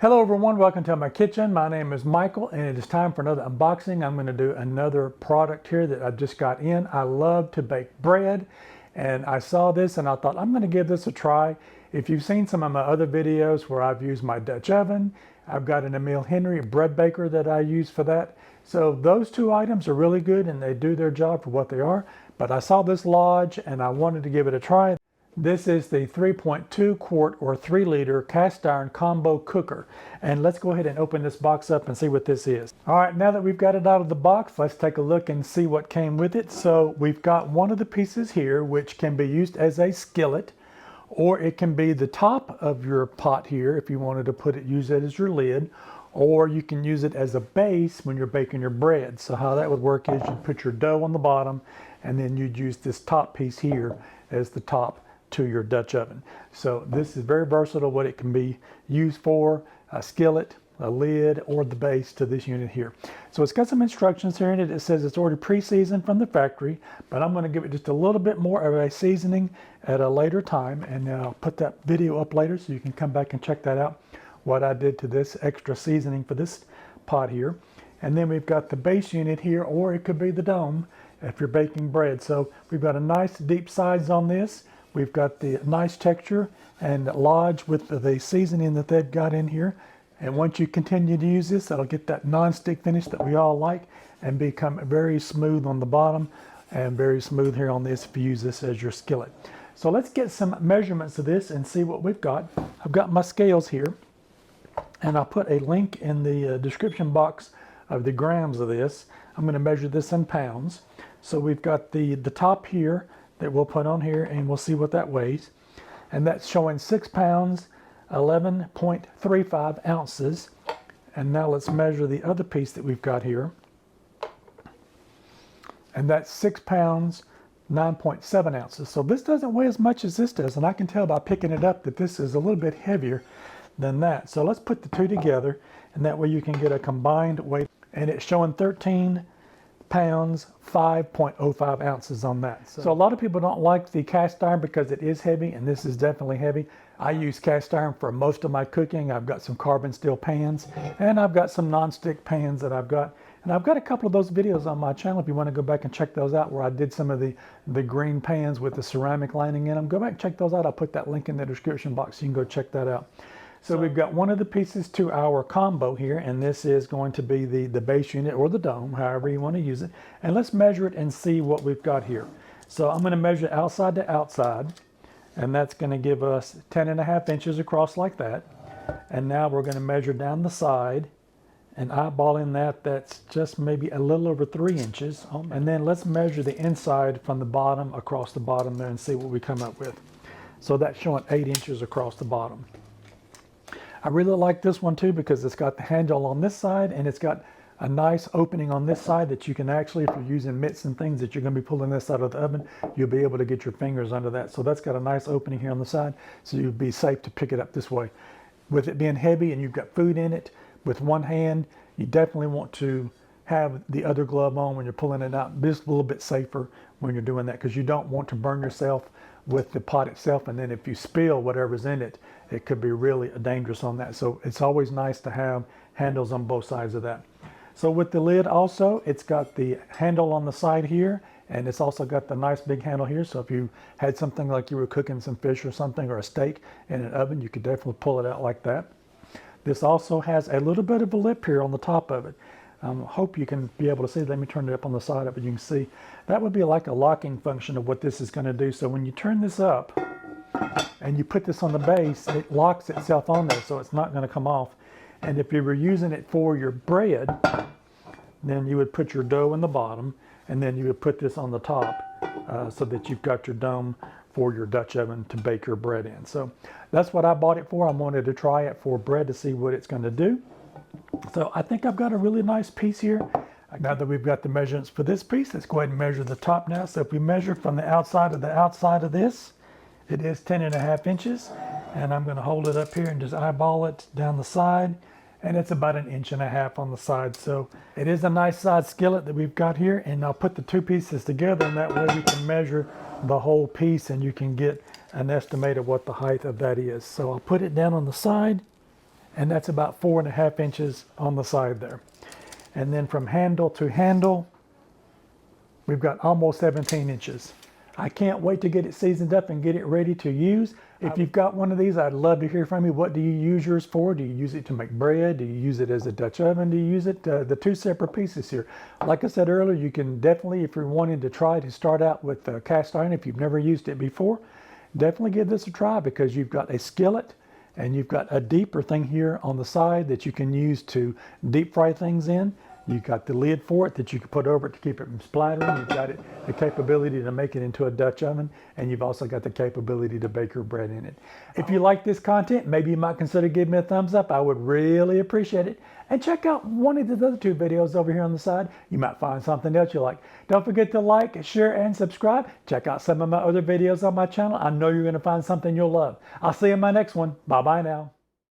Hello everyone, welcome to my kitchen. My name is Michael and it is time for another unboxing. I'm going to do another product here that I just got in. I love to bake bread and I saw this and I thought I'm going to give this a try. If you've seen some of my other videos where I've used my Dutch oven, I've got an Emil Henry bread baker that I use for that. So those two items are really good and they do their job for what they are. But I saw this Lodge and I wanted to give it a try. This is the 3.2 quart or 3 liter cast iron combo cooker. And let's go ahead and open this box up and see what this is. All right, now that we've got it out of the box, let's take a look and see what came with it. So we've got one of the pieces here, which can be used as a skillet, or it can be the top of your pot here if you wanted to use it as your lid, or you can use it as a base when you're baking your bread. So how that would work is you'd put your dough on the bottom and then you'd use this top piece here as the top to your Dutch oven. So this is very versatile what it can be used for, a skillet, a lid, or the base to this unit here. So it's got some instructions here in it. It says it's already pre-seasoned from the factory, but I'm going to give it just a little bit more of a seasoning at a later time, and I'll put that video up later so you can come back and check that out, what I did to this extra seasoning for this pot here. And then we've got the base unit here, or it could be the dome if you're baking bread. So we've got a nice deep sides on this. We've got the nice texture and Lodge with the seasoning that they've got in here. And once you continue to use this, it'll get that non-stick finish that we all like and become very smooth on the bottom and very smooth here on this if you use this as your skillet. So let's get some measurements of this and see what we've got. I've got my scales here and I'll put a link in the description box of the grams of this. I'm going to measure this in pounds. So we've got the top here that we'll put on here and we'll see what that weighs. And that's showing 6 pounds, 11.35 ounces. And now let's measure the other piece that we've got here. And that's 6 pounds, 9.7 ounces. So this doesn't weigh as much as this does. And I can tell by picking it up that this is a little bit heavier than that. So let's put the two together and that way you can get a combined weight. And it's showing 13 pounds, 5.05 ounces on that. So a lot of people don't like the cast iron because it is heavy, and this is definitely heavy. I use cast iron for most of my cooking. I've got some carbon steel pans, and I've got some non-stick pans that I've got. And I've got a couple of those videos on my channel if you want to go back and check those out, where I did some of the green pans with the ceramic lining in them. Go back and check those out. I'll put that link in the description box so you can go check that out. So we've got one of the pieces to our combo here, and this is going to be the base unit or the dome, however you want to use it. And let's measure it and see what we've got here. So I'm going to measure outside to outside, and that's going to give us 10.5 inches across like that. And now we're going to measure down the side, and eyeballing that, that's just maybe a little over 3 inches. And then let's measure the inside from the bottom across the bottom there and see what we come up with. So that's showing 8 inches across the bottom. I really like this one too because it's got the handle on this side and it's got a nice opening on this side that you can actually, if you're using mitts and things that you're going to be pulling this out of the oven, you'll be able to get your fingers under that. So that's got a nice opening here on the side, so you'll be safe to pick it up this way. With it being heavy and you've got food in it, with one hand, you definitely want to have the other glove on when you're pulling it out. Just a little bit safer when you're doing that because you don't want to burn yourself with the pot itself, and then if you spill whatever's in it, it could be really dangerous on that. So it's always nice to have handles on both sides of that. So with the lid also, it's got the handle on the side here, and it's also got the nice big handle here. So if you had something like you were cooking some fish or something or a steak in an oven, you could definitely pull it out like that. This also has a little bit of a lip here on the top of it. Hope you can be able to see. Let me turn it up on the side of it. You can see that would be like a locking function of what this is going to do. So when you turn this up and you put this on the base, it locks itself on there, so it's not going to come off. And if you were using it for your bread, then you would put your dough in the bottom, and then you would put this on the top so that you've got your dome for your Dutch oven to bake your bread in. So that's what I bought it for. I wanted to try it for bread to see what it's going to do. So I think I've got a really nice piece here. Now that we've got the measurements for this piece, let's go ahead and measure the top now. So if we measure from the outside of this, it is 10.5 inches. And I'm going to hold it up here and just eyeball it down the side. And it's about 1.5 inches on the side. So it is a nice size skillet that we've got here. And I'll put the two pieces together, and that way we can measure the whole piece and you can get an estimate of what the height of that is. So I'll put it down on the side. and that's about 4.5 inches on the side there. And then from handle to handle, we've got almost 17 inches. I can't wait to get it seasoned up and get it ready to use. If you've got one of these, I'd love to hear from you. What do you use yours for? Do you use it to make bread? Do you use it as a Dutch oven? Do you use it, the two separate pieces here? Like I said earlier, you can definitely, if you're wanting to try to start out with cast iron, if you've never used it before, definitely give this a try, because you've got a skillet and you've got a deeper thing here on the side that you can use to deep fry things in. You've got the lid for it that you can put over it to keep it from splattering. You've got the capability to make it into a Dutch oven, and you've also got the capability to bake your bread in it. If you like this content, maybe you might consider giving me a thumbs up. I would really appreciate it. And check out one of the other two videos over here on the side. You might find something else you like. Don't forget to like, share, and subscribe. Check out some of my other videos on my channel. I know you're going to find something you'll love. I'll see you in my next one. Bye-bye now.